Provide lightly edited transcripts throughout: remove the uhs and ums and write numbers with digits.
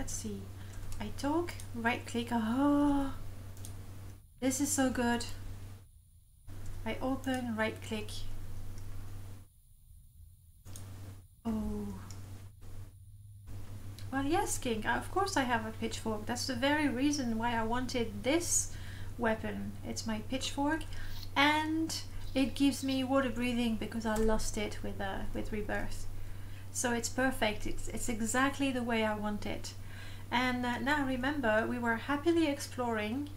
let's see. I talk, right click. Oh, this is so good. I open, right click. Oh. Well, yes, King. Of course I have a pitchfork. That's the very reason why I wanted this weapon. It's my pitchfork, and it gives me water breathing because I lost it with Rebirth. So it's perfect. It's exactly the way I want it. And now remember, we were happily exploring,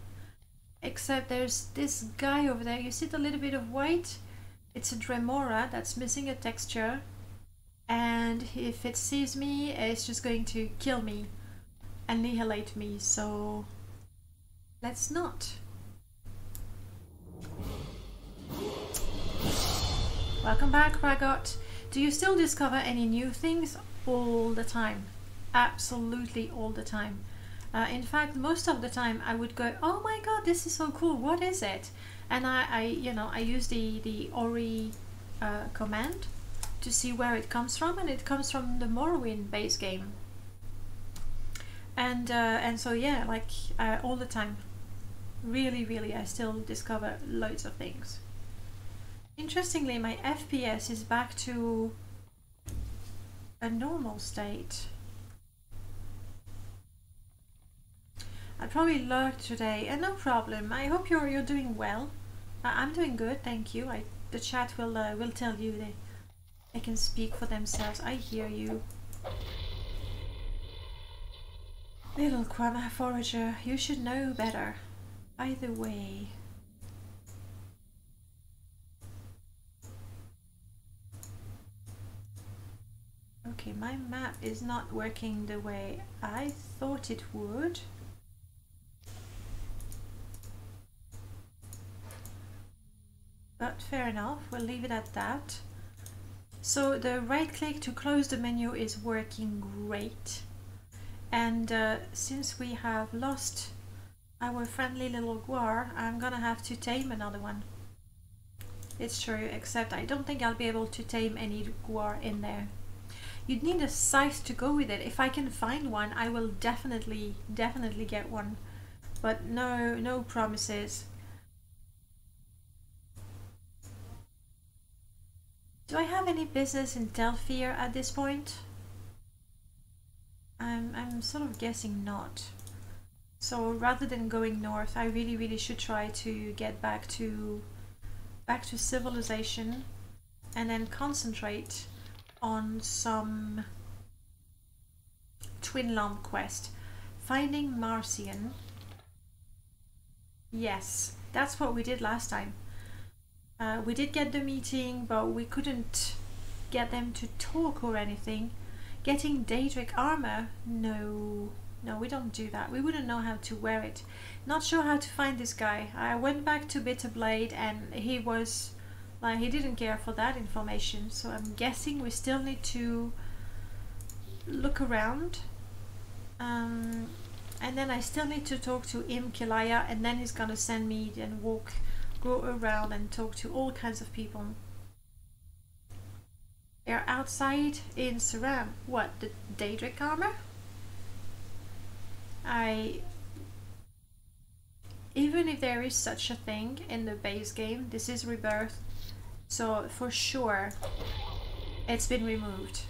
except there's this guy over there. You see the little bit of white? It's a Dremora that's missing a texture. And if it sees me, it's just going to kill me, annihilate me, so let's not. Welcome back, Ragot. Do you still discover any new things? All the time. Absolutely all the time. In fact, most of the time I would go, oh my god, this is so cool, what is it? And I use the Ori command to see where it comes from, and it comes from the Morrowind base game. And so yeah, like all the time. Really, I still discover loads of things. Interestingly, my FPS is back to a normal state. I probably lurked today, and no problem. I hope you're doing well. I'm doing good, thank you. The chat will tell you they can speak for themselves. I hear you. Little Quama Forager, you should know better. Either way. Okay, my map is not working the way I thought it would. But fair enough, we'll leave it at that. So the right click to close the menu is working great. And since we have lost our friendly little guar, I'm gonna have to tame another one. It's true, except I don't think I'll be able to tame any guar in there. You'd need a scythe to go with it. If I can find one, I will definitely get one. But no promises. Do I have any business in Telfir at this point? I'm sort of guessing not. So rather than going north, I really should try to get back to civilization, and then concentrate on some twin lamp quest. Finding Marcian. Yes, that's what we did last time. We did get the meeting, but we couldn't get them to talk or anything. Getting Daedric armor? No, we don't do that. We wouldn't know how to wear it. Not sure how to find this guy. I went back to Bitterblade and he was like, he didn't care for that information. So I'm guessing we still need to look around. And then I still need to talk to Kilaya, and then he's gonna send me and go around and talk to all kinds of people. They're outside in Saram. What, the Daedric armor? Even if there is such a thing in the base game, this is Rebirth, so for sure it's been removed.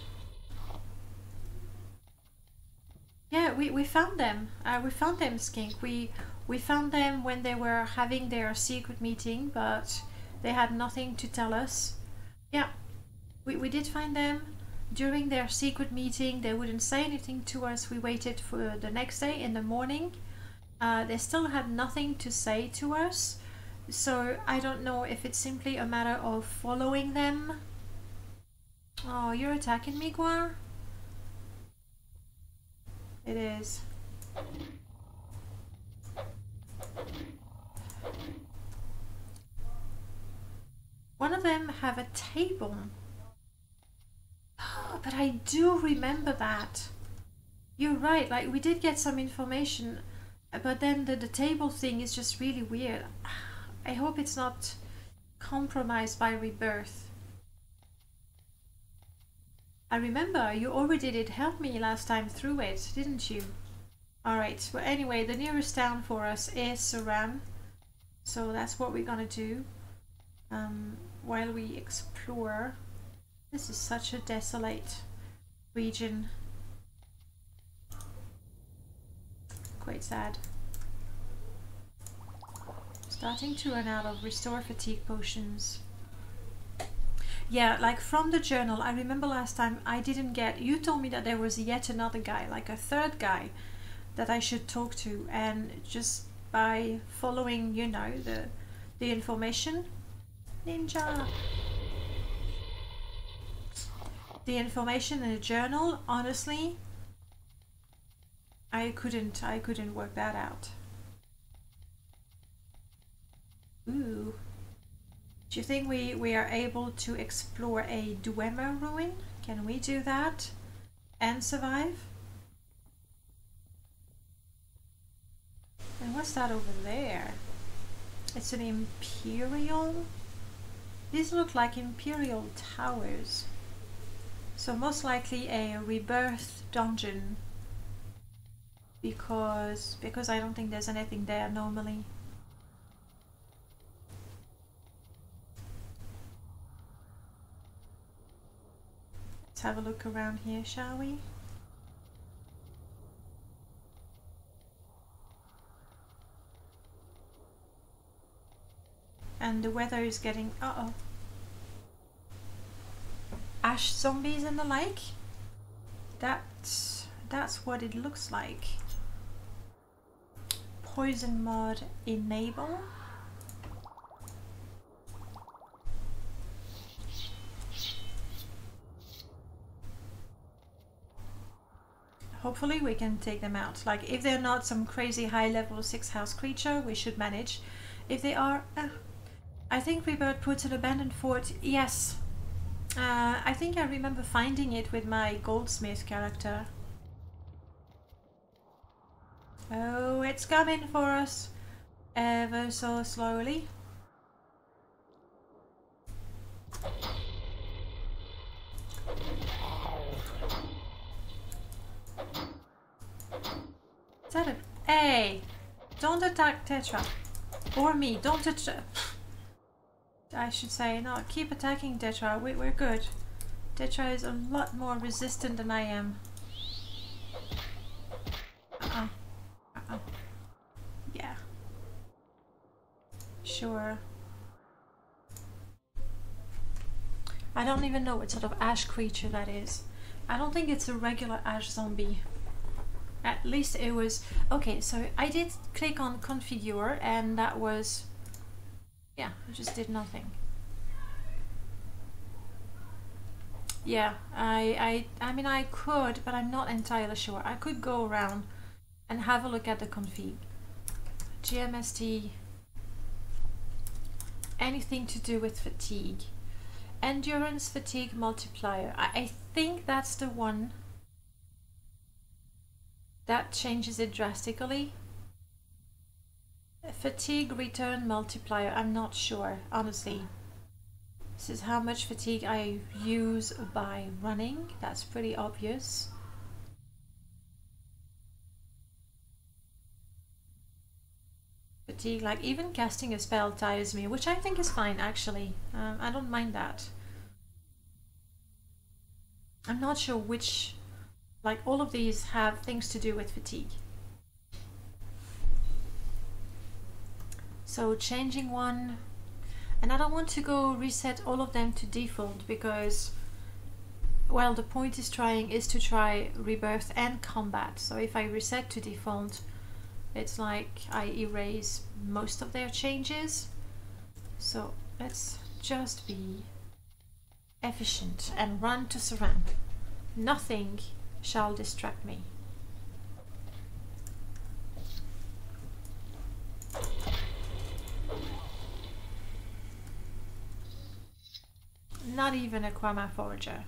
Yeah, we found them. We found them, Skink. We found them when they were having their secret meeting, but they had nothing to tell us. Yeah, we did find them during their secret meeting. They wouldn't say anything to us. We waited for the next day in the morning. They still had nothing to say to us. So I don't know if it's simply a matter of following them. Oh, you're attacking me, Guar? It is. One of them have a table. Oh, but I do remember that. You're right, like we did get some information, but then the table thing is just really weird. I hope it's not compromised by Rebirth. I remember you already did help me last time through it, didn't you? Alright, well anyway, the nearest town for us is Saran. So that's what we're gonna do while we explore. This is such a desolate region. Quite sad. Starting to run out of restore fatigue potions. Yeah, like from the journal, I remember last time I didn't get, you told me that there was yet another guy, like a third guy that I should talk to, and just by following, you know, the information, ninja, the information in the journal, honestly, I couldn't work that out. Ooh. Do you think we are able to explore a Dwemer ruin? Can we do that and survive? And what's that over there? It's an Imperial? These look like Imperial towers. So most likely a Rebirth dungeon. Because I don't think there's anything there normally. Let's have a look around here, shall we? And the weather is getting... uh-oh. Ash zombies and the like? That's what it looks like. Poison mod enable. Hopefully we can take them out. Like, if they're not some crazy high level 6 house creature, we should manage. If they are, I think Rebirth puts an abandoned fort. Yes. I think I remember finding it with my goldsmith character. Oh, it's coming for us. Ever so slowly. Is that a... Hey! Don't attack Tetra. Or me. Don't touch... I should say, no, keep attacking Tetra. We're good. Tetra is a lot more resistant than I am. Yeah. Sure. I don't even know what sort of ash creature that is. I don't think it's a regular ash zombie. At least it was... Okay, so I did click on configure and that was... Yeah, it just did nothing. Yeah, I mean I could, but I'm not entirely sure. I could go around and have a look at the config. GMST... Anything to do with fatigue. Endurance fatigue multiplier. I think that's the one that changes it drastically. Fatigue return multiplier. I'm not sure, honestly. This is how much fatigue I use by running. That's pretty obvious. Fatigue, like even casting a spell tires me, which I think is fine actually. I don't mind that. I'm not sure which, like all of these have things to do with fatigue. So changing one, and I don't want to go reset all of them to default because, well, the point is to try Rebirth and Combat. So if I reset to default, it's like I erase most of their changes. So let's just be efficient and run to Saran. Nothing shall distract me. Not even a Quama Forager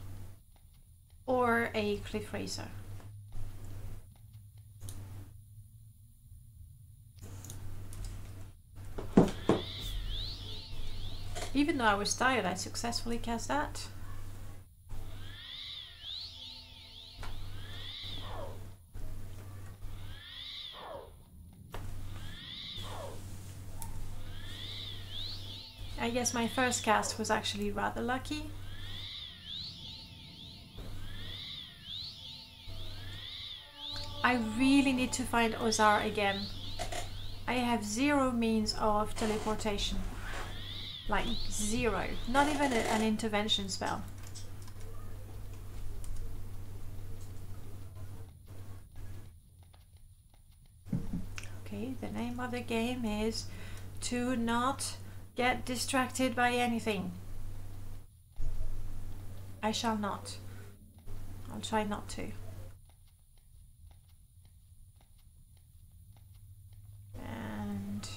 or a Cliff Racer. Even though I was tired, I successfully cast that. I guess my first cast was actually rather lucky. I really need to find Ozar again. I have zero means of teleportation. Like zero. Not even an intervention spell. Okay, the name of the game is to not get distracted by anything. I shall not. I'll try not to. And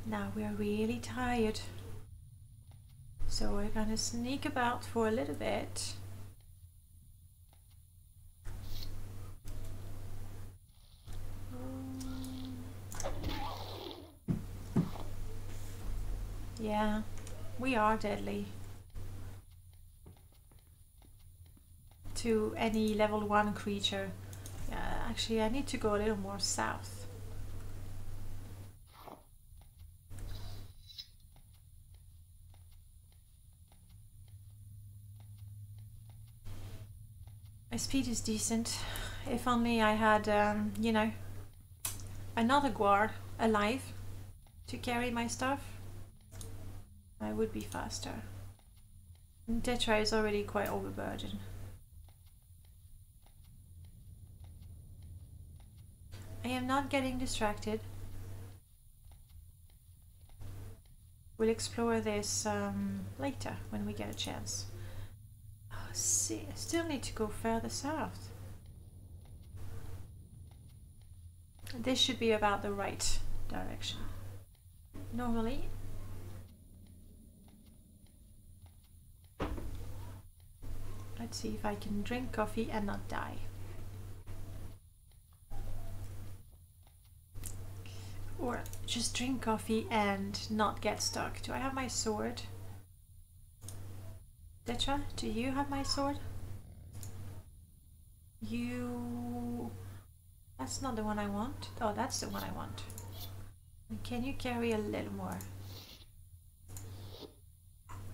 now we're really tired. So we're gonna sneak about for a little bit. Yeah, we are deadly to any level 1 creature. Actually, I need to go a little more south. My speed is decent. If only I had, you know, another guard alive to carry my stuff, I would be faster. And Tetra is already quite overburdened. I am not getting distracted. We'll explore this later when we get a chance. Oh, see, I still need to go further south. This should be about the right direction. Normally. Let's see if I can drink coffee and not die. Or just drink coffee and not get stuck. Do I have my sword? Detra, do you have my sword? You... That's not the one I want. Oh, that's the one I want. Can you carry a little more?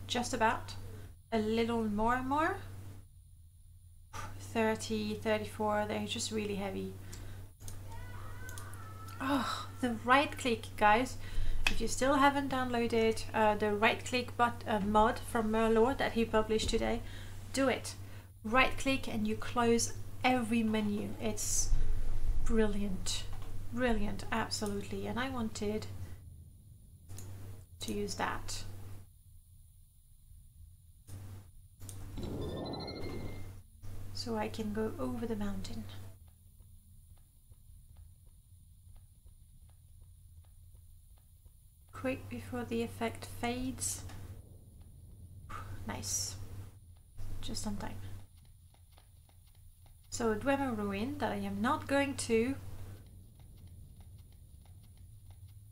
Just about. A little more? 30, 34, they're just really heavy. Oh, the right click, guys. If you still haven't downloaded the right click mod from Merlord that he published today, do it. Right click and you close every menu. It's brilliant. Brilliant, absolutely. And I wanted to use that. So I can go over the mountain. Quick before the effect fades. Nice. Just on time. So Dwemer Ruin that I am not going to,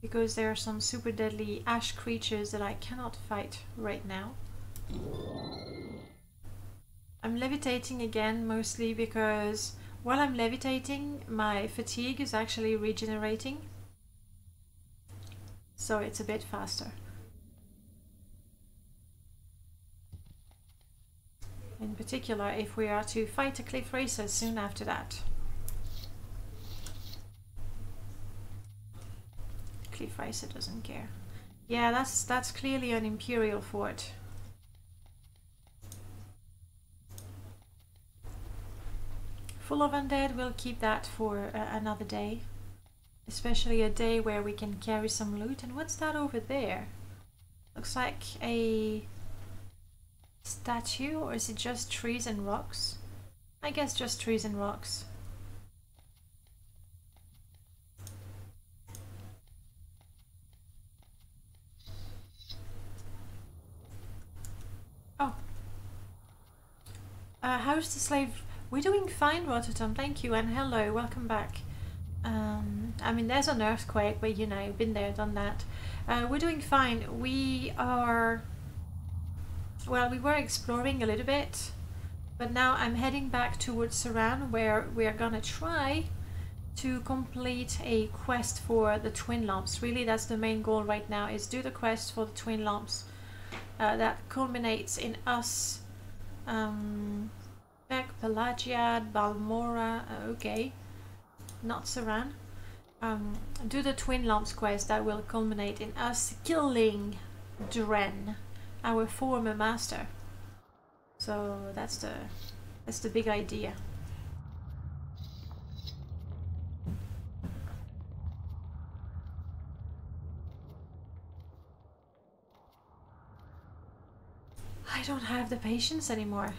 because there are some super deadly ash creatures that I cannot fight right now. I'm levitating again, mostly because while I'm levitating, my fatigue is actually regenerating. So it's a bit faster. In particular, if we are to fight a cliff racer soon after that. Cliff racer doesn't care. Yeah, that's clearly an Imperial fort. Full of undead, we'll keep that for another day. Especially a day where we can carry some loot. And what's that over there? Looks like a statue, or is it just trees and rocks? I guess just trees and rocks. Oh. How's the slave? We're doing fine, Rotterdam, thank you, and hello, welcome back. I mean, there's an earthquake, but you know, been there, done that. We're doing fine. We are... Well, we were exploring a little bit, but now I'm heading back towards Saran, where we are gonna try to complete a quest for the twin lamps. Really, that's the main goal right now, is do the quest for the twin lamps. That culminates in us Pelagiad, Balmora, okay, not Saran. Do the twin lamps quest that will culminate in us killing Dren, our former master. So that's the big idea. I don't have the patience anymore.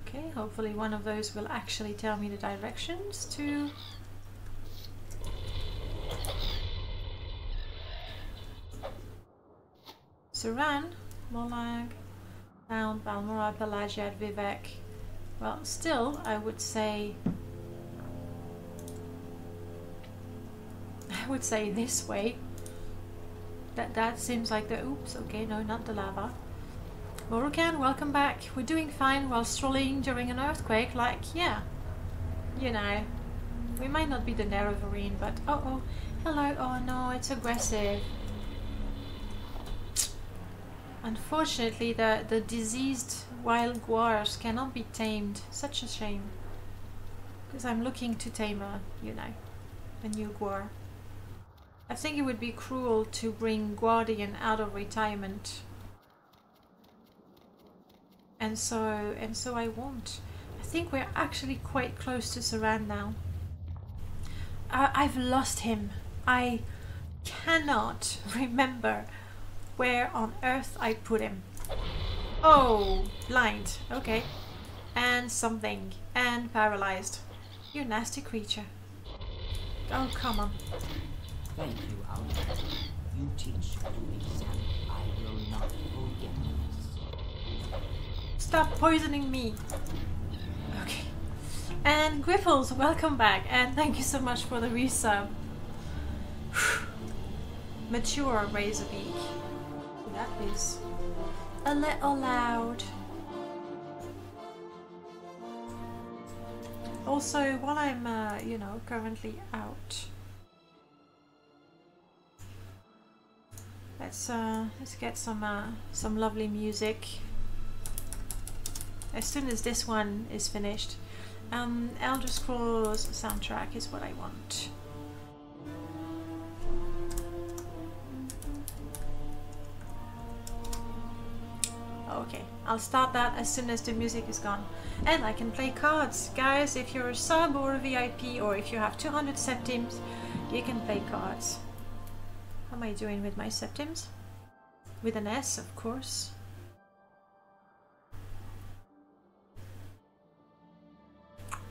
Okay, hopefully one of those will actually tell me the directions to... Saran, Molag, Bound, Balmora, Pelagiad, Vivek. Well, still, I would say this way. That seems like the... Oops, okay, no, not the lava. Morukan, welcome back. We're doing fine while strolling during an earthquake. Like, yeah, you know, we might not be the Nerevarine, but oh, hello. Oh no, it's aggressive. Unfortunately, the diseased wild guars cannot be tamed. Such a shame. Because I'm looking to tame a new guar. I think it would be cruel to bring Guardian out of retirement. And so I won't. I think we're actually quite close to Saran now. I've lost him. I cannot remember where on earth I put him. Oh, blind. Okay. And something. And paralyzed. You nasty creature. Oh, come on. Thank you, Albert. You teach me examine. I will not forget this. Stop poisoning me. Okay. And Griffles, welcome back. And thank you so much for the resub. Mature Razorbeak. That is a little loud. Also, while I'm, currently out, let's get some lovely music. As soon as this one is finished, Elder Scrolls soundtrack is what I want. Okay, I'll start that as soon as the music is gone. And I can play cards. Guys, if you're a sub or a VIP, or if you have 200 septims, you can play cards. How am I doing with my septims? With an S, of course.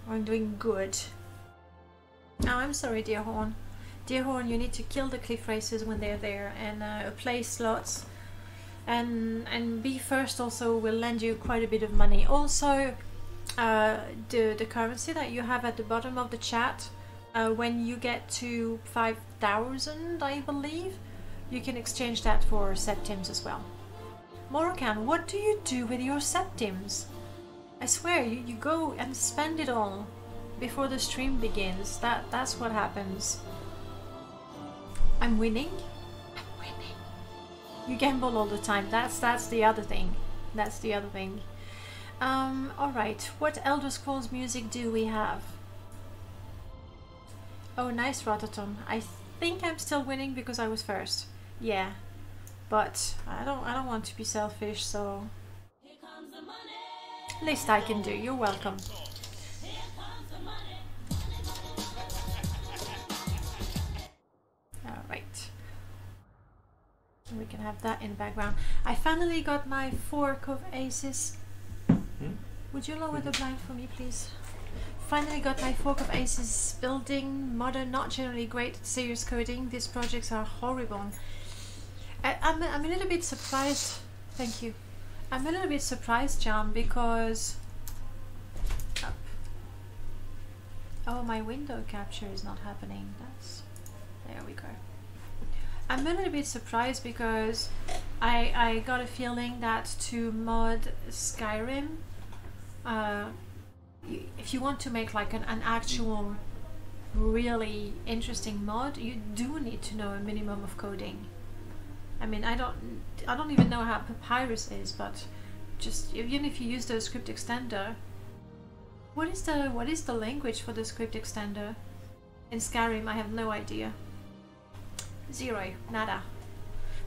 I'm doing good. Oh, I'm sorry, Dear Horn. Dear Horn, you need to kill the cliff racers when they're there and play slots. And be first also will lend you quite a bit of money. Also, the currency that you have at the bottom of the chat, when you get to 5,000, I believe, you can exchange that for septims as well. Morrigan, what do you do with your septims? I swear, you go and spend it all before the stream begins. That's what happens. I'm winning? I'm winning. You gamble all the time. That's the other thing. That's the other thing. Alright, what Elder Scrolls music do we have? Oh, nice, Rototom. I think I'm still winning because I was first. Yeah, but I don't want to be selfish, so least I can do. You're welcome. Alright. We can have that in the background. I finally got my fork of aces. Would you lower the blind for me, please? Finally got my fork of aces. Building, modern, not generally great at serious coding. These projects are horrible. I'm a little bit surprised. Thank you. I'm a little bit surprised, John, because... Oh, my window capture is not happening. There we go. I'm a little bit surprised because I got a feeling that to mod Skyrim, if you want to make like an actual really interesting mod, you do need to know a minimum of coding. I mean, I don't even know how Papyrus is, but just even if you use the script extender, what is the language for the script extender in Skyrim? I have no idea. Zero, nada.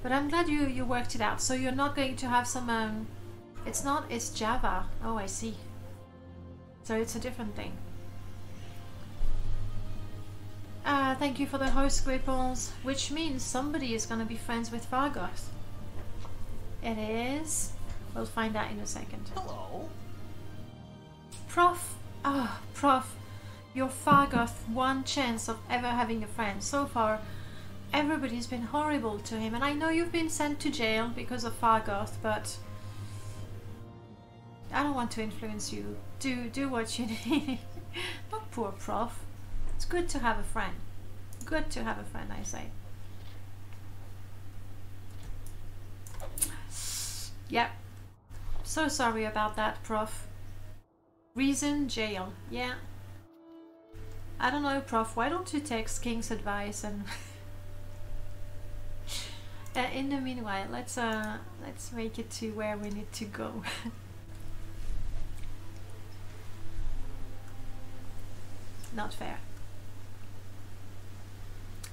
But I'm glad you worked it out. So you're not going to have some it's Java. Oh, I see. So it's a different thing. Thank you for the host, Gripples, which means somebody is gonna be friends with Fargoth. It is. We'll find out in a second. Hello. Prof. Oh, Prof. Your Fargoth one chance of ever having a friend. So far, everybody's been horrible to him, and I know you've been sent to jail because of Fargoth, but I don't want to influence you. Do what you need. Oh, poor Prof. It's good to have a friend. Good to have a friend, I say. Yep. So sorry about that, Prof. Reason, jail. Yeah. I don't know, Prof. Why don't you take King's advice and... in the meanwhile, let's make it to where we need to go. Not fair.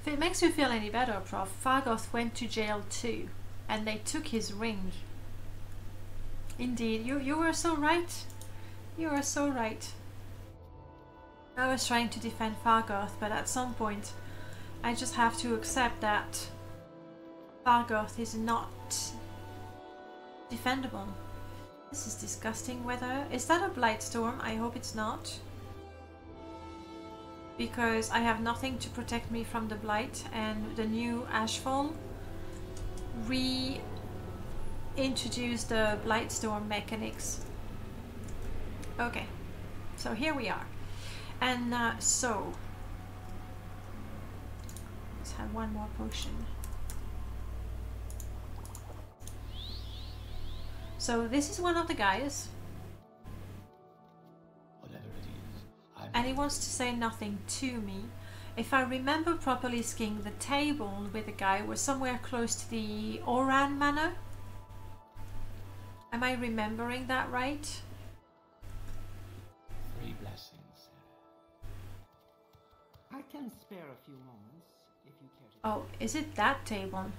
If it makes you feel any better, Prof, Fargoth went to jail too, and they took his ring. Indeed, you were so right. You were so right. I was trying to defend Fargoth, but at some point I just have to accept that Fargoth is not defendable. This is disgusting weather. Is that a blight storm? I hope it's not. Because I have nothing to protect me from the blight, and the new Ashfall reintroduced the blight storm mechanics. Okay, so here we are. And so let's have one more potion. So this is one of the guys. Whatever it is, And he wants to say nothing to me. If I remember properly, Sking, the table with the guy was somewhere close to the Oran Manor. Am I remembering that right? 3 blessings, Sarah. I can spare a few moments if you care to. Oh, is it that table?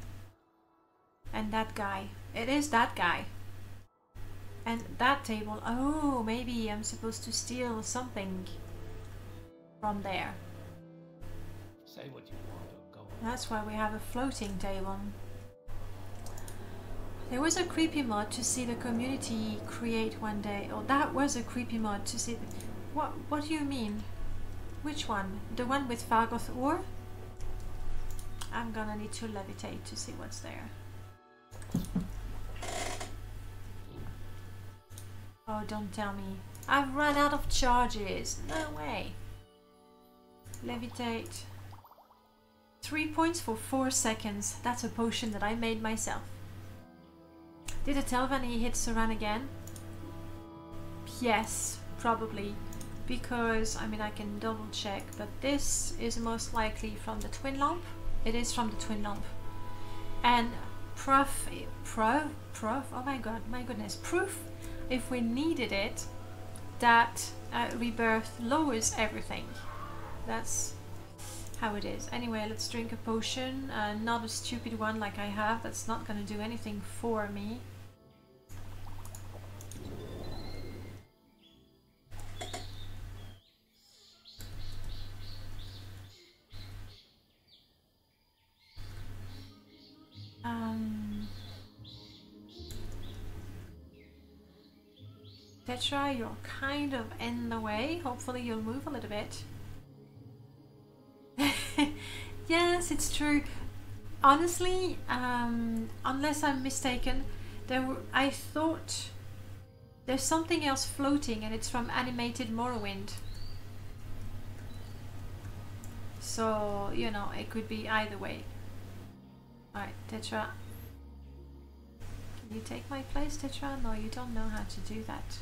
And that guy. It is that guy. And that table. Oh, maybe I'm supposed to steal something from there. Say what you want or go. That's why we have a floating table. There was a creepy mod to see the community create one day. Oh, that was a creepy mod to see. What do you mean? Which one? The one with Fargoth ore? I'm gonna need to levitate to see what's there. Oh, don't tell me. I've run out of charges. No way. Levitate. 3 points for 4 seconds. That's a potion that I made myself. Did it tell when he hit Saran again? Yes, probably. Because, I mean, I can double check, but this is most likely from the twin lamp. It is from the twin lamp. And proof, oh my god, my goodness, proof, if we needed it, that Rebirth lowers everything. That's how it is. Anyway, let's drink a potion, not a stupid one like I have, that's not gonna do anything for me. Tetra, you're kind of in the way. Hopefully you'll move a little bit. Yes, it's true. Honestly, unless I'm mistaken, I thought there's something else floating and it's from animated Morrowind. So, you know, it could be either way. Alright, Tetra. You take my place, Ditra? No, you don't know how to do that.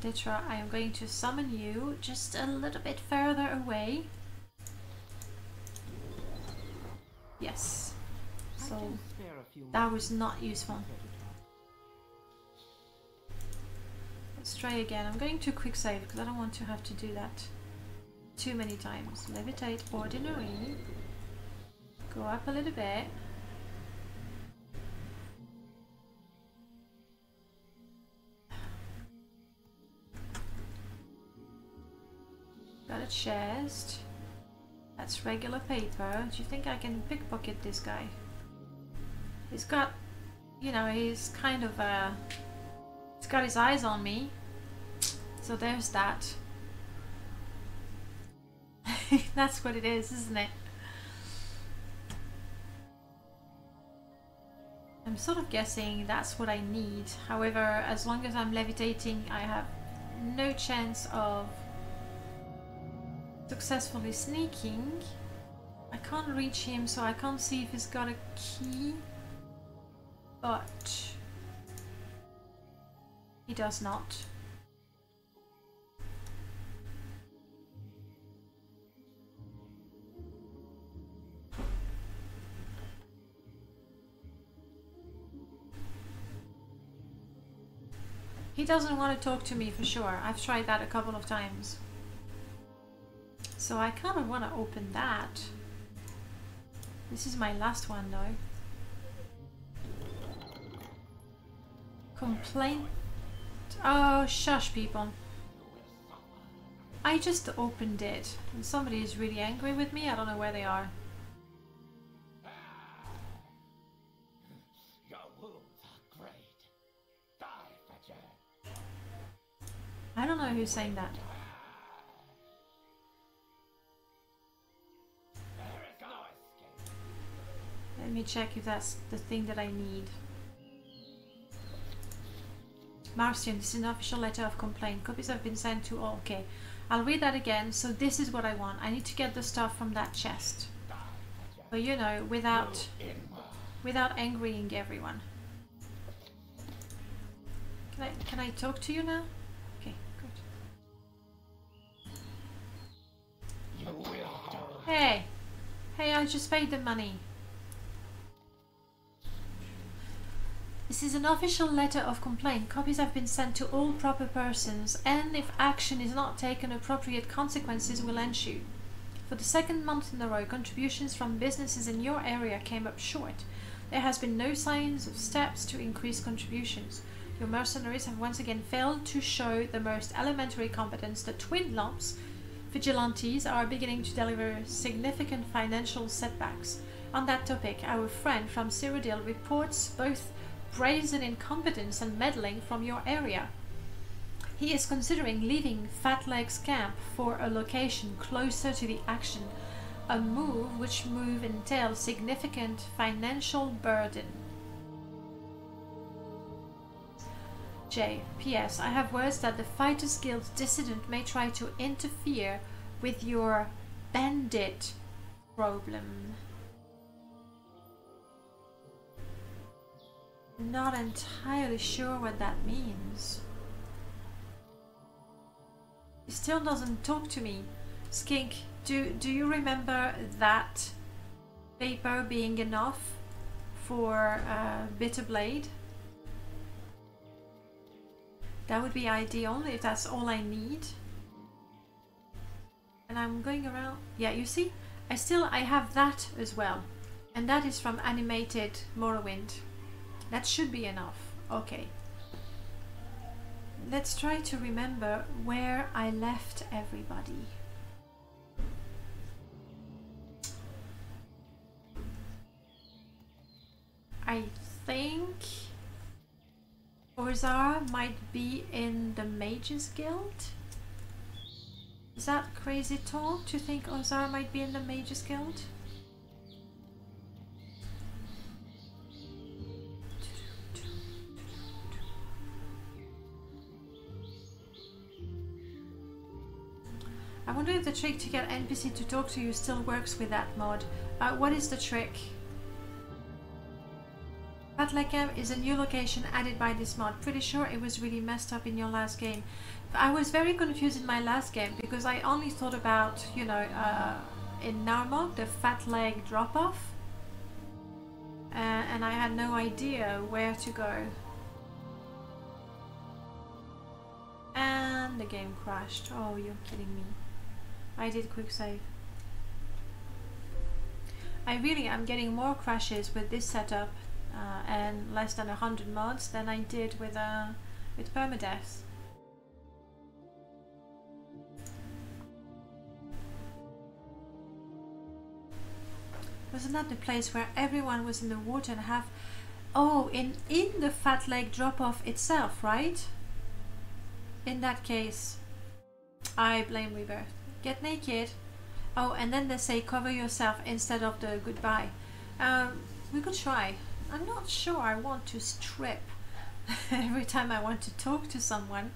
Ditra, I am going to summon you just a little bit further away. Yes. So that was not useful. Let's try again. I'm going to quick save because I don't want to have to do that too many times. Levitate ordinary. Go up a little bit. Got a chest. That's regular paper. Do you think I can pickpocket this guy? He's got, you know, he's kind of he's got his eyes on me. So there's that. That's what it is, isn't it? I'm sort of guessing that's what I need. However, as long as I'm levitating, I have no chance of successfully sneaking. I can't reach him, so I can't see if he's got a key, but he does not. He doesn't want to talk to me for sure. I've tried that a couple of times. So I kind of want to open that. This is my last one though. Complaint. Oh, shush people. I just opened it. And somebody is really angry with me. I don't know where they are. Your wounds are great. Die, Fetcher. I don't know who's saying that. Let me check if that's the thing that I need. Marcian, this is an official letter of complaint. Copies have been sent to all. Okay, I'll read that again. So this is what I want. I need to get the stuff from that chest. But you know, without angering everyone. Can I talk to you now? Okay, good. Hey! Hey, I just paid the money. This is an official letter of complaint. Copies have been sent to all proper persons, and if action is not taken, appropriate consequences will ensue. For the second month in a row, contributions from businesses in your area came up short. There has been no signs of steps to increase contributions. Your mercenaries have once again failed to show the most elementary competence. The twin lumps vigilantes are beginning to deliver significant financial setbacks. On that topic, our friend from Cyrodiil reports both brazen incompetence and meddling from your area. He is considering leaving Fat Leg's camp for a location closer to the action, a move which entails significant financial burden. J. P.S. I have words that the Fighters Guild dissident may try to interfere with your bandit problem. Not entirely sure what that means. He still doesn't talk to me. Skink, do you remember that paper being enough for Bitter Blade? That would be ideal if that's all I need. And I'm going around. Yeah, you see, I have that as well, and that is from Animated Morrowind. That should be enough. Okay. Let's try to remember where I left everybody. I think Ozar might be in the Mages Guild. Is that crazy talk to think Ozar might be in the Mages Guild? I wonder if the trick to get NPC to talk to you still works with that mod. What is the trick? Fat Leg Camp is a new location added by this mod. Pretty sure it was really messed up in your last game. I was very confused in my last game because I only thought about, you know, in Narmok, the Fat Leg drop-off. And I had no idea where to go. And the game crashed. Oh, you're kidding me. I did quick save. I really am getting more crashes with this setup and less than 100 mods than I did with permadeath. Wasn't that the place where everyone was in the water and have... Oh, in the Fat Leg drop-off itself, right? In that case, I blame Rebirth. Get naked. Oh, and then they say cover yourself instead of the goodbye. We could try. I'm not sure I want to strip every time I want to talk to someone.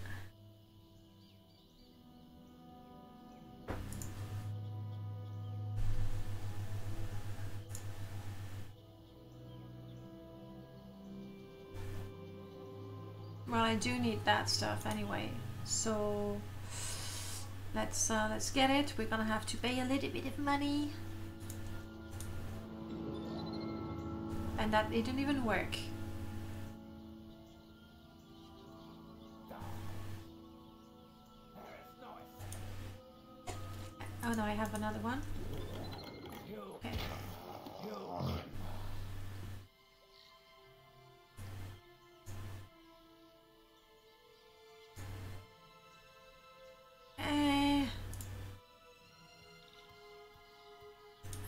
Well, I do need that stuff anyway, so let's get it. We're gonna have to pay a little bit of money, and that didn't even work. Oh no, I have another one. Okay.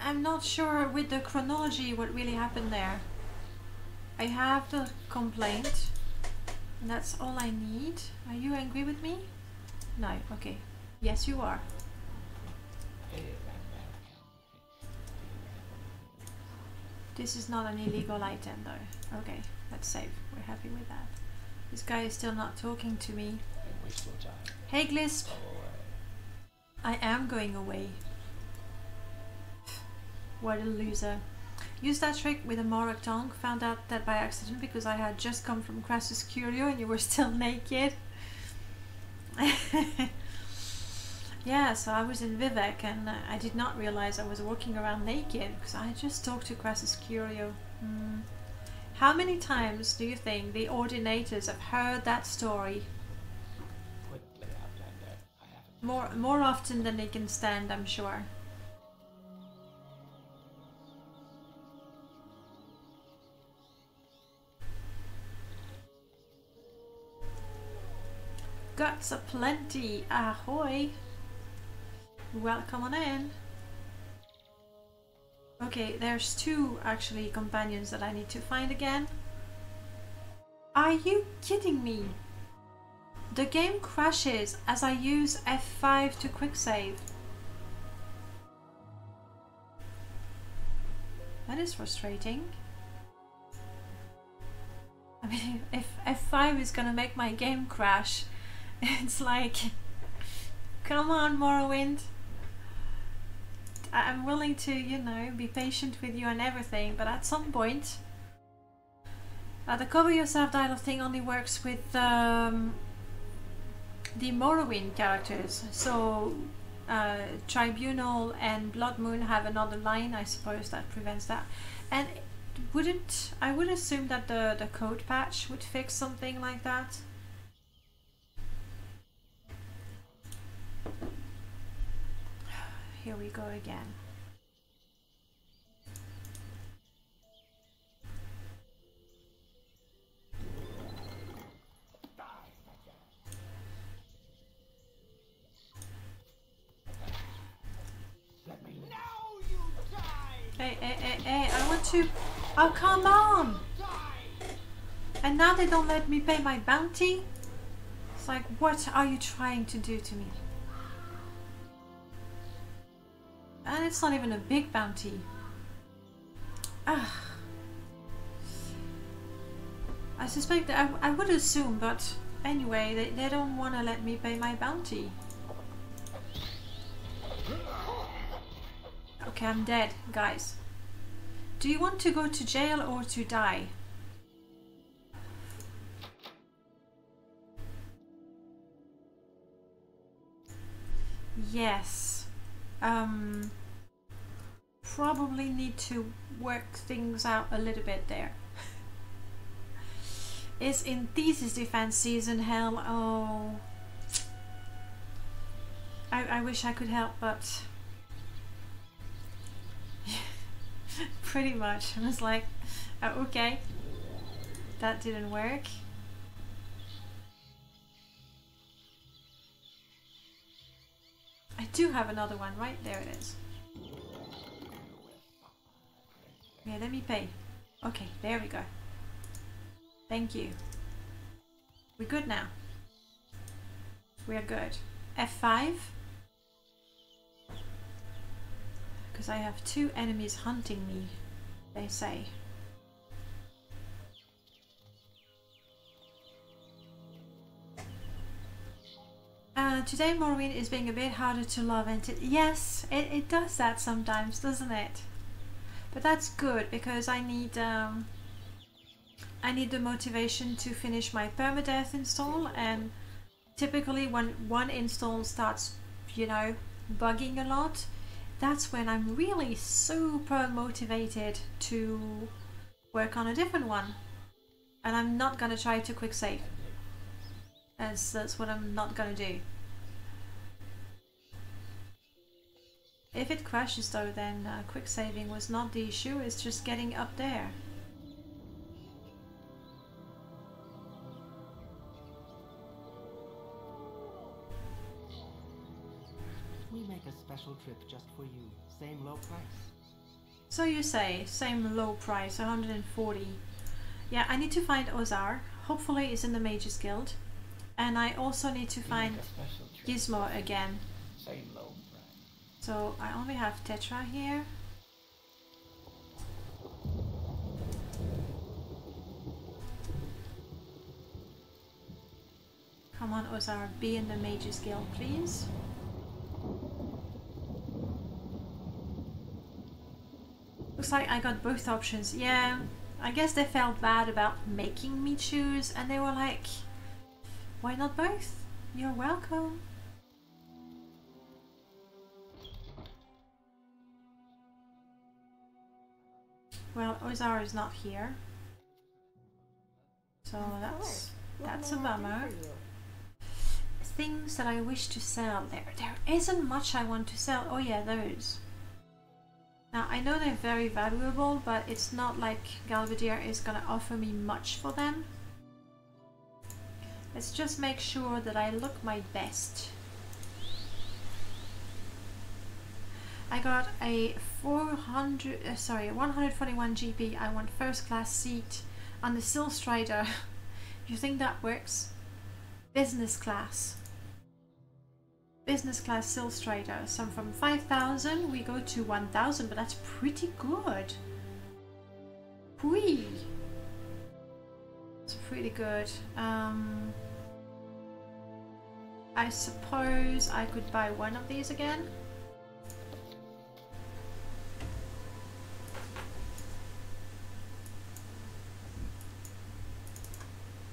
I'm not sure with the chronology what really happened there. I have the complaint, and that's all I need. Are you angry with me? No, okay. Yes, you are. This is not an illegal item though. Okay, let's save. We're happy with that. This guy is still not talking to me. Hey Glisp! I am going away. What a loser. Used that trick with a Camonna Tong. Found out that by accident because I had just come from Crassus Curio and you were still naked. Yeah, so I was in Vivek and I did not realize I was walking around naked because I just talked to Crassus Curio. How many times do you think the ordinators have heard that story? More often than they can stand, I'm sure. Guts aplenty, ahoy! Welcome on in. Okay, there's two actually companions that I need to find again. Are you kidding me? The game crashes as I use F5 to quick save. That is frustrating. I mean, if F5 is gonna make my game crash, it's like, come on Morrowind. I'm willing to, you know, be patient with you and everything, but at some point... the cover yourself dialogue thing only works with the Morrowind characters. So Tribunal and Blood Moon have another line, I suppose, that prevents that. And I would assume that the code patch would fix something like that. Here we go again. Hey, I want to... Oh, come on! And now they don't let me pay my bounty? It's like, what are you trying to do to me? And it's not even a big bounty. Ah. I suspect that I would assume, but anyway, they don't want to let me pay my bounty. Okay, I'm dead, guys. Do you want to go to jail or to die? Yes. Probably need to work things out a little bit there. Is in thesis defense season hell. Oh. I wish I could help, but pretty much. I was like, oh, okay, that didn't work. I do have another one, right? There it is. Okay, let me pay. Okay, there we go. Thank you. We're good now. We're good. F5. Because I have 2 enemies hunting me, they say. Today Morrowind is being a bit harder to love, and yes, it does that sometimes, doesn't it? But that's good, because I need the motivation to finish my permadeath install, and typically when one install starts, you know, bugging a lot, that's when I'm really super motivated to work on a different one. And I'm not gonna try to quick save. That's what I'm not gonna do. If it crashes though, then quick saving was not the issue, it's just getting up there. We make a special trip just for you. Same low price. So you say, same low price, 140. Yeah, I need to find Ozar. Hopefully it's in the Mages Guild. And I also need to find Gizmo again. Same low price. So I only have Tetra here. Come on, Ozar, be in the Mages Guild, please. Looks like I got both options. Yeah, I guess they felt bad about making me choose, and they were like, why not both? You're welcome. Well, Ozar is not here, so that's a bummer. Things that I wish to sell. There isn't much I want to sell. Oh yeah, those. Now I know they're very valuable, but it's not like Galvadier is gonna offer me much for them. Let's just make sure that I look my best. I got a 141 GP. I want first class seat on the Sill Strider. You think that works? Business class. Business class Sill Strider. So from 5,000 we go to 1,000, but that's pretty good. Whee! It's pretty good. I suppose I could buy one of these again.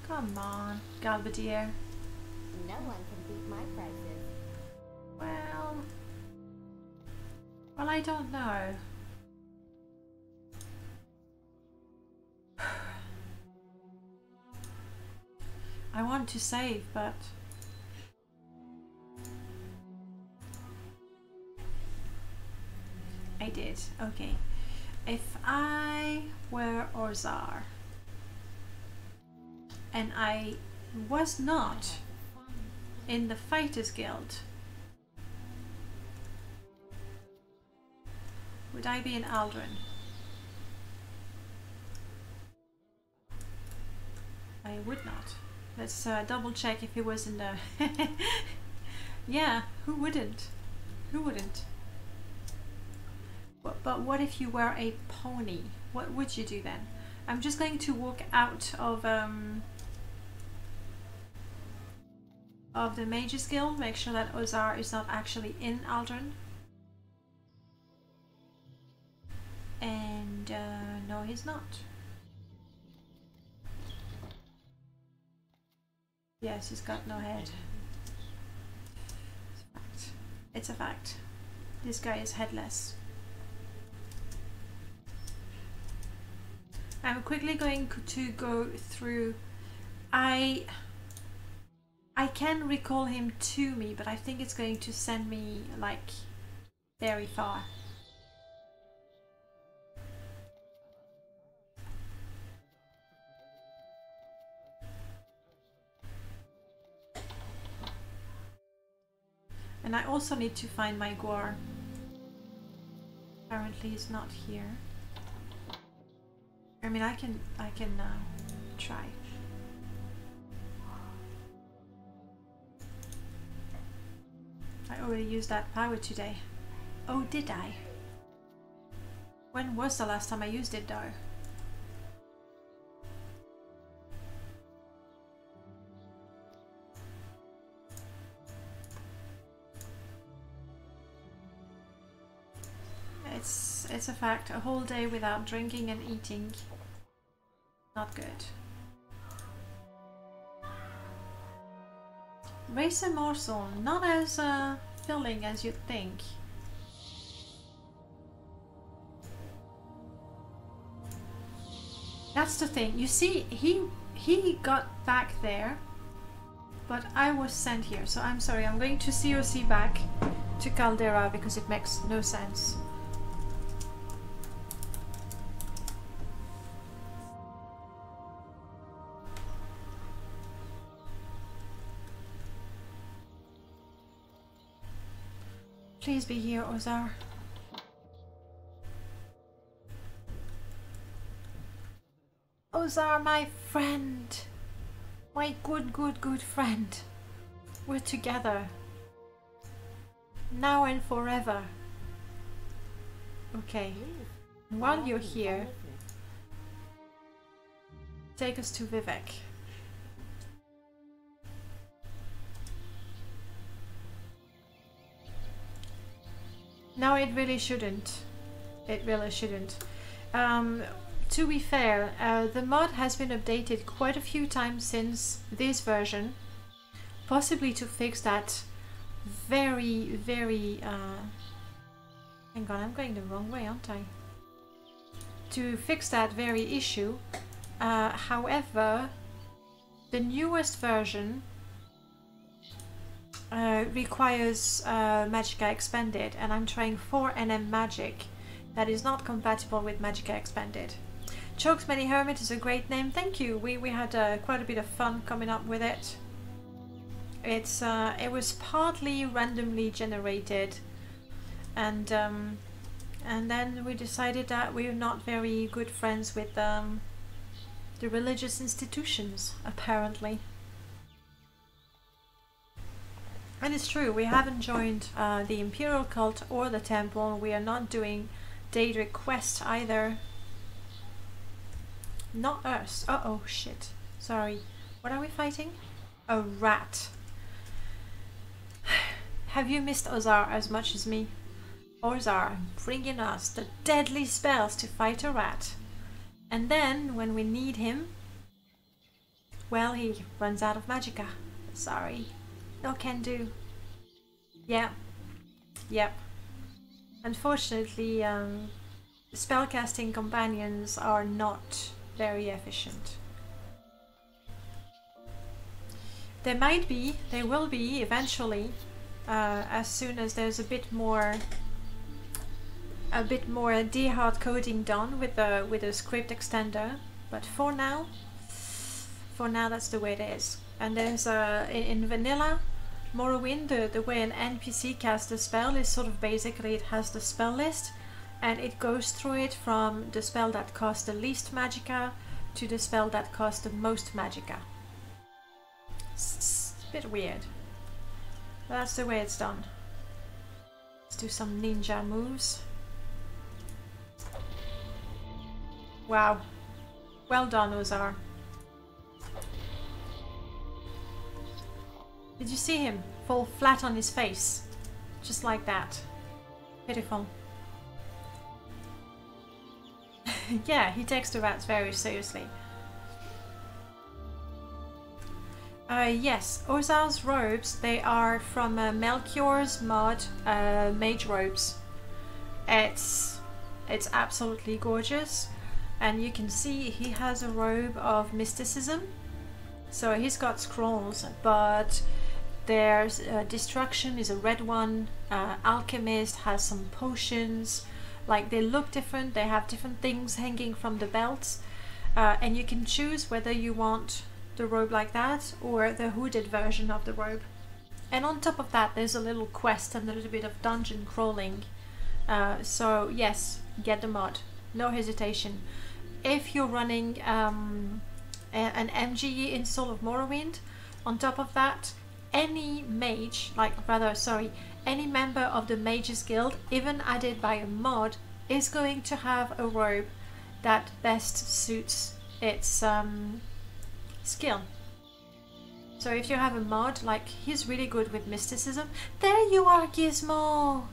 Come on, Galvadier. No one can beat my prices. Well, I don't know. I want to save, but I did. Okay. If I were Ozar and I was not in the Fighters Guild, would I be in Aldrin? I would not. Let's double check if he was in the... Yeah, who wouldn't? Who wouldn't? But what if you were a pony? What would you do then? I'm just going to walk out of the Mages Guild, make sure that Ozar is not actually in Aldrin. And no, he's not. Yes, he's got no head. It's a fact. This guy is headless. I'm quickly going to go through. I can recall him to me, but I think it's going to send me like very far. And I also need to find my Gwar. Apparently he's not here. I mean, I can try. I already used that power today. Oh, did I? When was the last time I used it though? It's a fact. A whole day without drinking and eating. Not good. Racer morsel, not as filling as you'd think. That's the thing. You see, he got back there, but I was sent here. So I'm sorry. I'm going to COC back to Caldera because it makes no sense. Please be here, Ozar. Ozar, my friend. My good friend. We're together. Now and forever. Okay. While you're here, take us to Vivek. No, it really shouldn't. It really shouldn't. To be fair, the mod has been updated quite a few times since this version, possibly to fix that very hang on, I'm going the wrong way, aren't I? To fix that very issue. However, the newest version requires Magicka Expanded, and I'm trying 4 NM Magic. That is not compatible with Magicka Expanded. Chokes Many Hermit is a great name, thank you. We had quite a bit of fun coming up with it. It was partly randomly generated, and then we decided that we're not very good friends with the religious institutions, apparently. And it's true, we haven't joined the Imperial Cult or the Temple. We are not doing Daedric Quest either. Not us. Uh-oh, shit. Sorry. What are we fighting? A rat. Have you missed Ozar as much as me? Ozar bringing us the deadly spells to fight a rat. And then, when we need him, well, he runs out of magicka. Sorry. No can do. Yeah. Yep. Unfortunately, spellcasting companions are not very efficient. There might be, there will be eventually, as soon as there's a bit more D-hard coding done with the script extender. But for now that's the way it is. And there's in vanilla Morrowind, the way an NPC casts a spell is sort of basically it has the spell list, and it goes through it from the spell that costs the least magicka to the spell that costs the most magicka. It's a bit weird. But that's the way it's done. Let's do some ninja moves. Wow. Well done, Ozar. Did you see him fall flat on his face? Just like that. Pitiful. Yeah, he takes the rats very seriously. Yes, Ozar's robes, they are from Melchior's mod, Mage Robes. It's absolutely gorgeous, and you can see he has a robe of mysticism. So he's got scrolls, but there's Destruction is a red one, Alchemist has some potions, like they look different, they have different things hanging from the belts, and you can choose whether you want the robe like that or the hooded version of the robe. And on top of that there's a little quest and a little bit of dungeon crawling, so yes, get the mod, no hesitation. If you're running an MGE install of Morrowind, on top of that, any mage, any member of the Mages Guild, even added by a mod, is going to have a robe that best suits its skill. So if you have a mod, like he's really good with mysticism. There you are, Gizmo!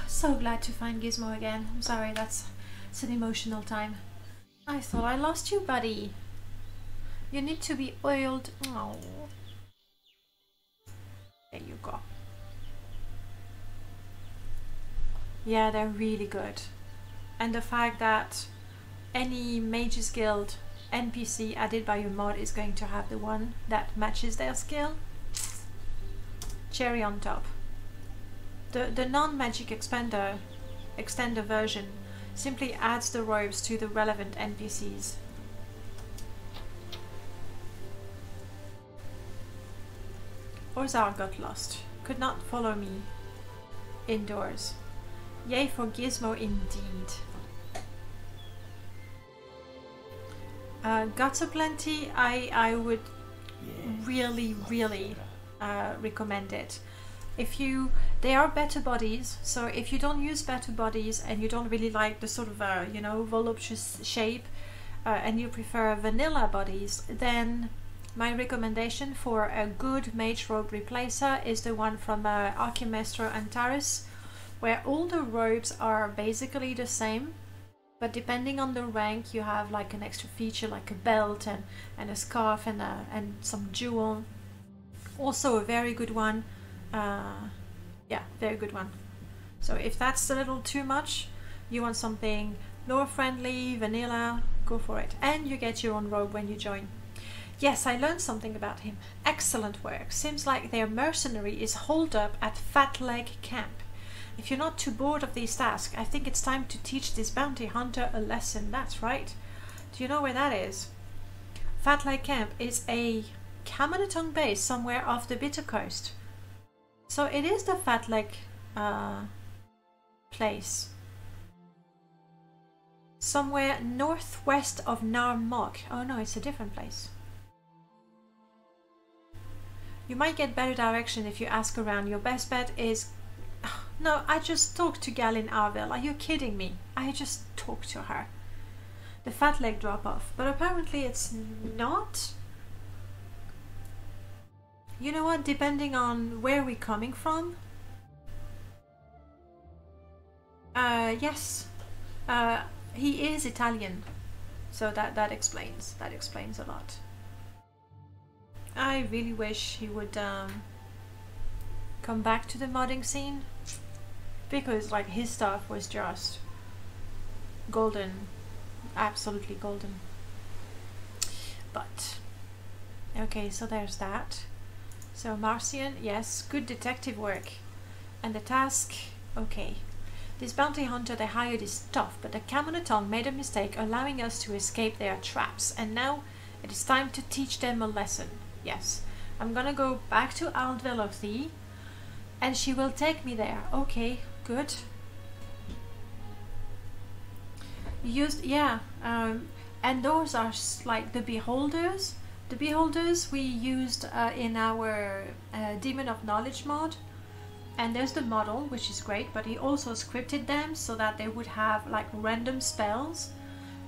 So glad to find Gizmo again. I'm sorry, it's an emotional time. I thought I lost you, buddy. You need to be oiled. Oh. There you go. Yeah, they're really good. And the fact that any Mages Guild NPC added by your mod is going to have the one that matches their skill. Cherry on top. The non-magic extender version simply adds the robes to the relevant NPCs. Ozar got lost, could not follow me indoors. Yay for Gizmo indeed. Guts aplenty, I would really recommend it. They are better bodies, so if you don't use better bodies and you don't really like the sort of voluptuous shape, and you prefer vanilla bodies, then my recommendation for a good mage robe replacer is the one from Archimestro Antares, where all the robes are basically the same, but depending on the rank you have like an extra feature like a belt and a scarf and some jewel. Also a very good one. Yeah, very good one. So if that's a little too much, you want something lore friendly, vanilla, go for it. And you get your own robe when you join. Yes, I learned something about him. Excellent work. Seems like their mercenary is holed up at Fat Leg Camp. If you're not too bored of these tasks, I think it's time to teach this bounty hunter a lesson. That's right. Do you know where that is? Fat Leg Camp is a Camonna Tong base somewhere off the Bitter Coast. So it is the Fat Leg place. Somewhere northwest of Nar Mok. Oh no, it's a different place. You might get better direction if you ask around. Your best bet is... No, I just talked to Galin Arvel. Are you kidding me? I just talked to her. The Fat Leg drop-off. But apparently it's not. You know what? Depending on where we're coming from. Yes. He is Italian. So that explains. That explains a lot. I really wish he would come back to the modding scene, because like his stuff was just golden, absolutely golden. But okay, so there's that. So Marcian, yes, good detective work. And the task, okay. This bounty hunter they hired is tough, but the Camonna Tong made a mistake allowing us to escape their traps, and now it is time to teach them a lesson. Yes, I'm gonna go back to Aldvelothi and she will take me there. Okay, good. Used, yeah, and those are like the beholders. The beholders we used in our Demon of Knowledge mod, and there's the model, which is great, but he also scripted them so that they would have like random spells.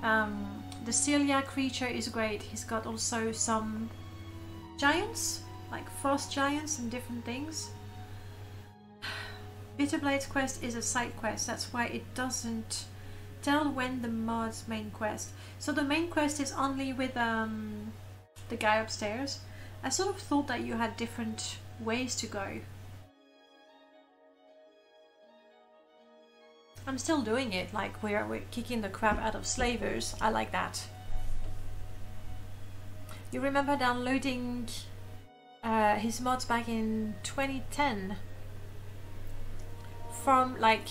The Celia creature is great. He's got also some giants, like frost giants and different things. Bitterblade's quest is a side quest, that's why it doesn't tell when the mod's main quest. So the main quest is only with the guy upstairs. I sort of thought that you had different ways to go. I'm still doing it, like we're kicking the crap out of slavers. I like that. You remember downloading his mods back in 2010? From like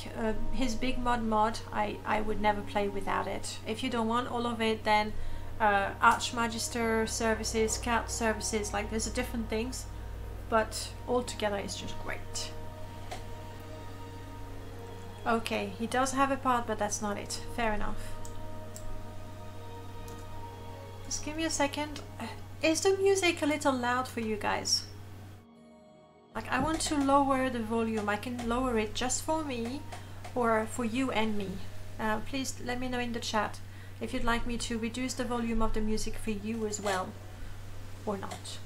his big mod, I would never play without it. If you don't want all of it, then Archmagister services, Scout services, like there's different things, but all together it's just great. Okay, he does have a part, but that's not it. Fair enough. Just give me a second. Is the music a little loud for you guys? Like, I want to lower the volume. I can lower it just for me or for you and me. Please let me know in the chat if you'd like me to reduce the volume of the music for you as well or not.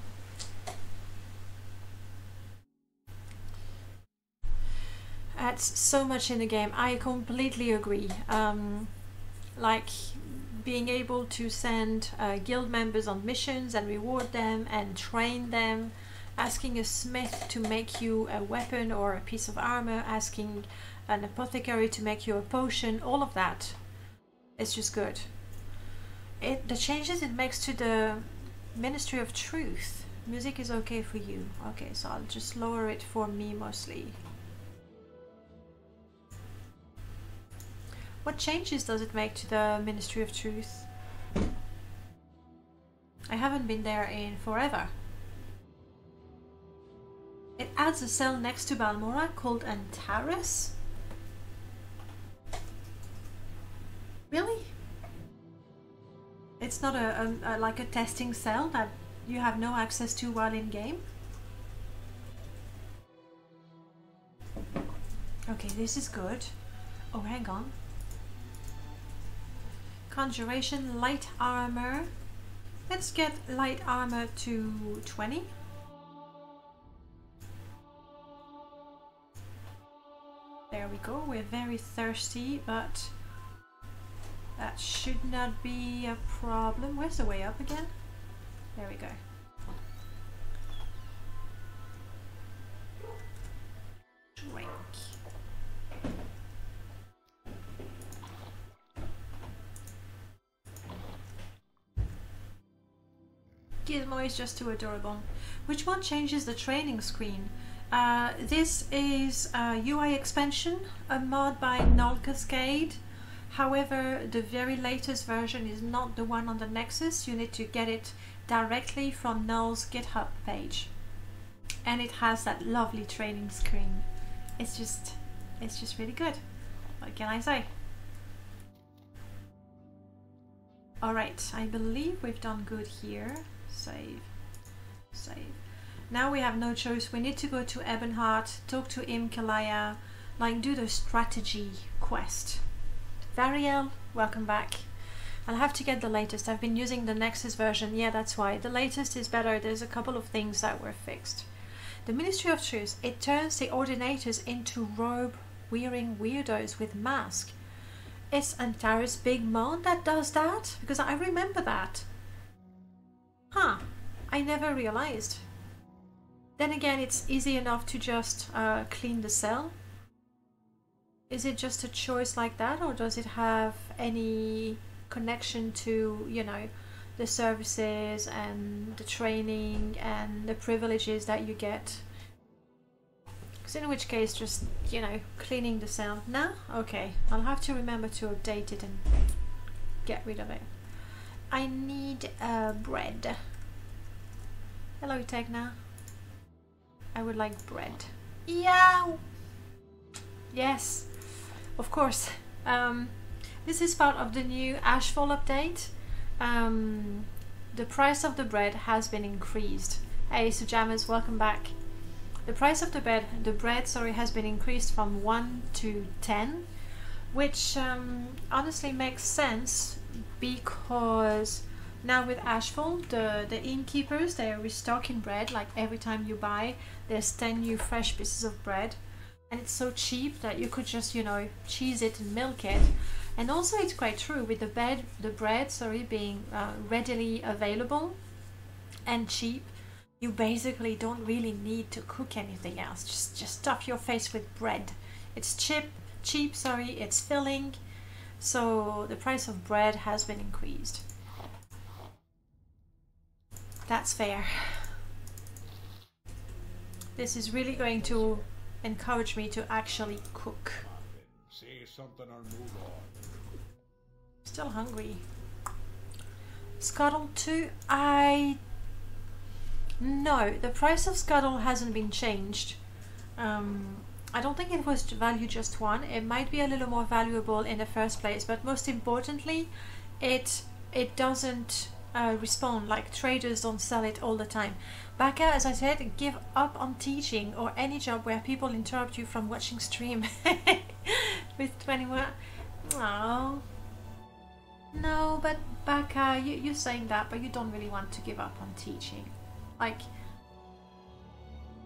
That's so much in the game. I completely agree. Like being able to send guild members on missions and reward them and train them, asking a smith to make you a weapon or a piece of armor, asking an apothecary to make you a potion, all of that. It's just good. The changes it makes to the Ministry of Truth. Music is okay for you. Okay, so I'll just lower it for me mostly. What changes does it make to the Ministry of Truth? I haven't been there in forever. It adds a cell next to Balmora called Antares? Really? It's not like a testing cell that you have no access to while in game? Okay, this is good. Oh, hang on. Conjuration, light armor. Let's get light armor to 20. There we go. We're very thirsty, but that should not be a problem. Where's the way up again? There we go. Drink. Gizmo is just too adorable. Which one changes the training screen? This is a UI expansion, a mod by Null Cascade. However, the very latest version is not the one on the Nexus. You need to get it directly from Null's GitHub page. And it has that lovely training screen. It's just really good. What can I say? Alright, I believe we've done good here. Save. Save. Now we have no choice. We need to go to Ebonheart, talk to Imkalaya, like do the strategy quest. Variel, welcome back. I'll have to get the latest. I've been using the Nexus version. Yeah, that's why. The latest is better. There's a couple of things that were fixed. The Ministry of Truth, it turns the ordinators into robe-wearing weirdos with masks. It's Antares Big Mon that does that? Because I remember that. Huh, I never realized. Then again, it's easy enough to just clean the cell. Is it just a choice like that, or does it have any connection to, you know, the services and the training and the privileges that you get? Because in which case, just, you know, cleaning the cell. No? Okay, I'll have to remember to update it and get rid of it. I need bread. Hello, Tegna. I would like bread. Yeah. Yes, of course. This is part of the new Ashfall update. The price of the bread has been increased. Hey, Sujamas, welcome back. The price of the bread, has been increased from 1 to 10, which honestly makes sense because now with Ashfall, the innkeepers, they are restocking bread. Like every time you buy, there's 10 new fresh pieces of bread. And it's so cheap that you could just, you know, cheese it and milk it. And also it's quite true with the bread being readily available. and cheap. You basically don't really need to cook anything else. Just stuff your face with bread. It's cheap, sorry, it's filling. So the price of bread has been increased. That's fair. This is really going to encourage me to actually cook. See something or move on. Still hungry. Scuttle 2, no, the price of Scuttle hasn't been changed. I don't think it was value just 1. It might be a little more valuable in the first place, but most importantly, it doesn't respawn. Like, traders don't sell it all the time. Baka, as I said, give up on teaching or any job where people interrupt you from watching stream. With 21. Oh. No, but Baka, you're saying that, but you don't really want to give up on teaching. Like,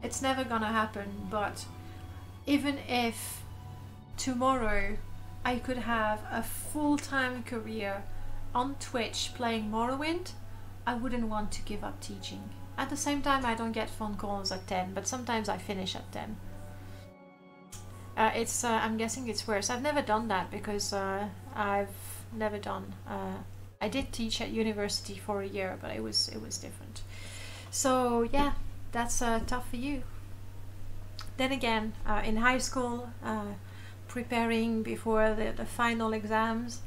it's never gonna happen, but even if tomorrow I could have a full-time career on Twitch playing Morrowind, I wouldn't want to give up teaching. At the same time, I don't get phone calls at 10, but sometimes I finish at 10. I'm guessing it's worse. I've never done that because I've never done. I did teach at university for a year, but it was different. So yeah, that's tough for you. Then again, in high school, preparing before the final exams,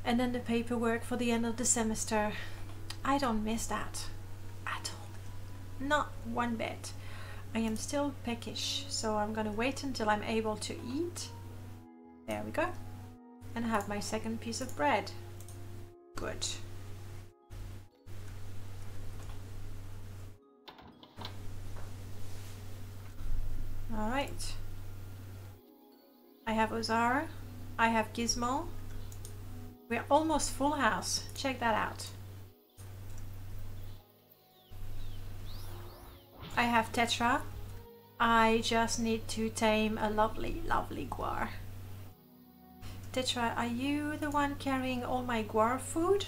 and then the paperwork for the end of the semester, I don't miss that at all. Not one bit. I am still peckish, so I'm gonna wait until I'm able to eat. There we go. And have my second piece of bread. Good. Alright. I have Ozara. I have Gizmo. We're almost full house. Check that out. I have Tetra. I just need to tame a lovely, lovely Guar. Tetra, are you the one carrying all my Guar food?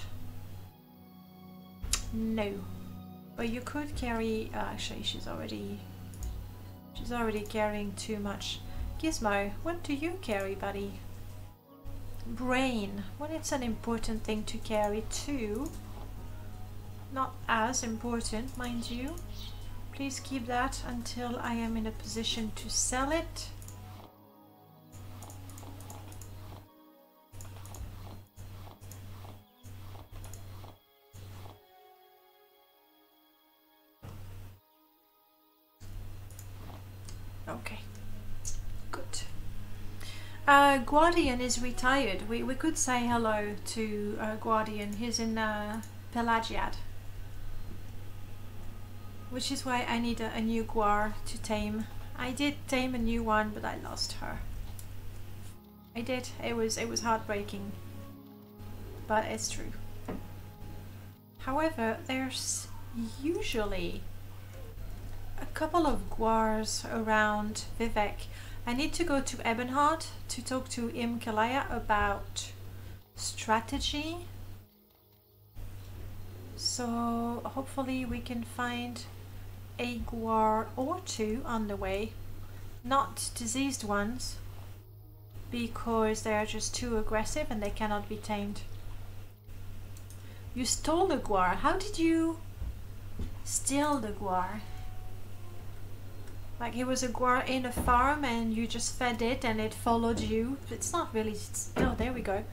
No. But you could carry... actually, she's already carrying too much. Gizmo, what do you carry, buddy? Brain. Well, it's an important thing to carry too. Not as important, mind you. Please keep that until I am in a position to sell it. Okay, good. Guardian is retired. We could say hello to Guardian. He's in Pelagiad. Which is why I need a new Guar to tame. I did tame a new one, but I lost her. I did. It was heartbreaking. But it's true. However, there's usually a couple of Guars around Vivek. I need to go to Ebonheart to talk to Imkalaya about strategy. So hopefully we can find a Guar or two on the way. Not diseased ones, because they are just too aggressive and they cannot be tamed. You stole the Guar. How did you steal the Guar? Like, it was a Guar in a farm and you just fed it and it followed you. It's not really... oh, there we go.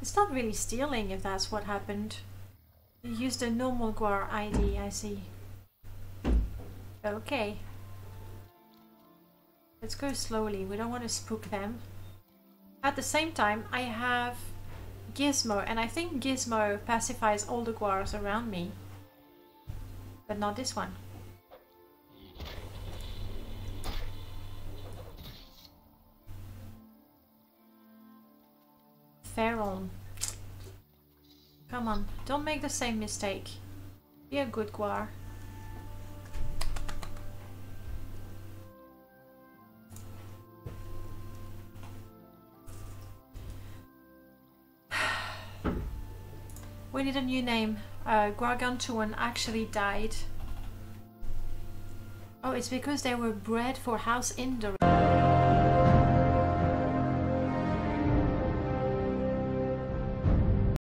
It's not really stealing if that's what happened. You used a normal Guar ID, I see. Okay. Let's go slowly. We don't want to spook them. At the same time, I have Gizmo, and I think Gizmo pacifies all the Guars around me. But not this one. Feral. Come on, don't make the same mistake. Be a good Guar. We need a new name. Gargantuan actually died. Oh, it's because they were bred for House Indra.